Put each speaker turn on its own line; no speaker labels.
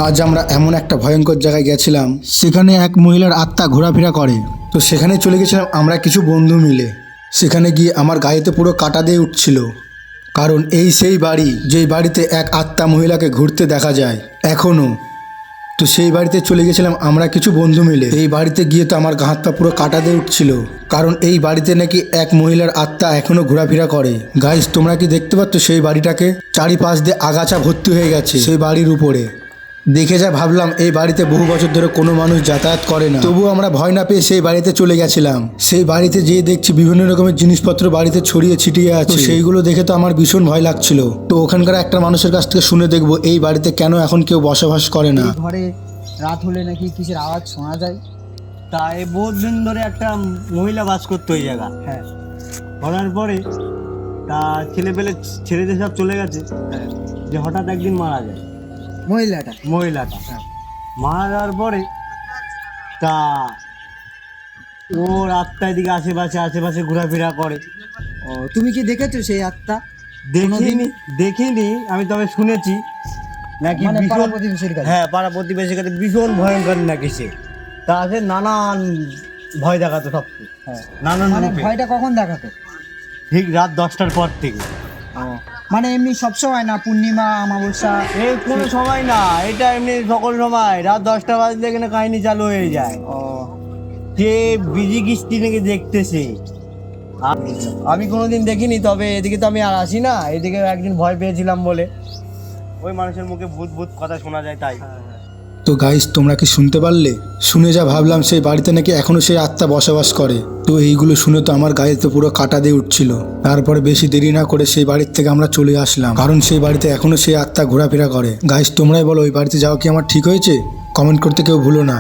আজ আমরা এমন একটা ভয়ঙ্কর জায়গায় গেছিলাম, সেখানে এক মহিলার আত্মা ঘোরাফেরা করে। তো সেখানে চলে গেছিলাম আমরা কিছু বন্ধু মিলে। সেখানে গিয়ে আমার গায়েতে পুরো কাটা দিয়ে উঠছিল, কারণ এই সেই বাড়ি যেই বাড়িতে এক আত্মা মহিলাকে ঘুরতে দেখা যায় এখনও। তো সেই বাড়িতে চলে গেছিলাম আমরা কিছু বন্ধু মিলে। এই বাড়িতে গিয়ে তো আমার হাত পা পুরো কাটা দিয়ে উঠছিল, কারণ এই বাড়িতে নাকি এক মহিলার আত্মা এখনো ঘোরাফেরা করে। গাইস, তোমরা কি দেখতে পাচ্ছ সেই বাড়িটাকে? চারিপাশ দিয়ে আগাছা ভর্তি হয়ে গেছে সেই বাড়ির উপরে। দেখে যা ভাবলাম এই বাড়িতে বহু বছর ধরে কোনো মানুষ যাতায়াত করে না। তবুও আমরা ভয় না পেয়ে সেই বাড়িতে চলে গেছিলাম। সেই বাড়িতে যেয়ে দেখছি বিভিন্ন রকমের জিনিসপত্র বাড়িতে ছড়িয়ে ছিটিয়ে আছে। সেইগুলো দেখে তো আমার ভীষণ ভয় লাগছিল। তো ওখানকার একটা মানুষের কাছ থেকে শুনে দেখবো এই বাড়িতে কেন এখন কেউ বসবাস করে না।
ঘরে রাত হলে নাকি কিসের আওয়াজ শোনা যায়।
তাই বহুত দিন ধরে একটা মহিলা বাস করতো ওই জায়গা।
হ্যাঁ
করার পরে তা ছেলেপেলে ছেড়েতে সব চলে গেছে, যে হঠাৎ একদিন মারা যায় মহিলাটা। মারা যাওয়ার পরে তা ওর আত্মা এদিকে আশেপাশে ঘোরাফেরা করে।
ও, তুমি কি দেখেছো সেই আত্মা?
দেখিনি আমি, তবে শুনেছি নাকি
মানে
ভীষণ-
পাড়া প্রতিবেশীর কাছে?
হ্যাঁ, পাড়া প্রতিবেশীর কাছে ভীষণ ভয়ঙ্কর নাকি সে। তা সে নানান ভয় দেখাতো সব,
হ্যাঁ।
নানান
মানে
রূপে।
ভয়টা কখন দেখাতো?
ঠিক রাত 10টার পর থেকে।
মানে এমনি সবসময় না, পূর্ণিমা অমাবস্যা?
এই কোনো সময় না, এটা এমনি সকল সময় রাত 10টা বাজলে এখানে কাহিনী চালু হয়ে যায়।
ও,
যে বিজি কিস্তি নাকি দেখতেছে। আমি কোনোদিন দেখিনি, তবে এদিকে তো আমি আর আসি না। এদিকে একদিন ভয় পেয়েছিলাম বলে, ওই মানুষের মুখে ভূত ভূত কথা শোনা যায় তাই।
তো গাইস, তোমরা কি শুনতে পারলে? শুনে যা ভাবলাম সেই বাড়িতে নাকি এখনো সেই আত্মা বসবাস করে। তো এইগুলো শুনে তো আমার গায়েতে পুরো কাটা দিয়ে উঠছিল। তারপরে বেশি দেরি না করে সেই বাড়ির থেকে আমরা চলে আসলাম, কারণ সেই বাড়িতে এখনো সেই আত্মা ঘোরাফেরা করে। গাইস, তোমরাই বলো ওই বাড়িতে যাওয়া কি আমার ঠিক হয়েছে? কমেন্ট করতে কেউ ভুলো না।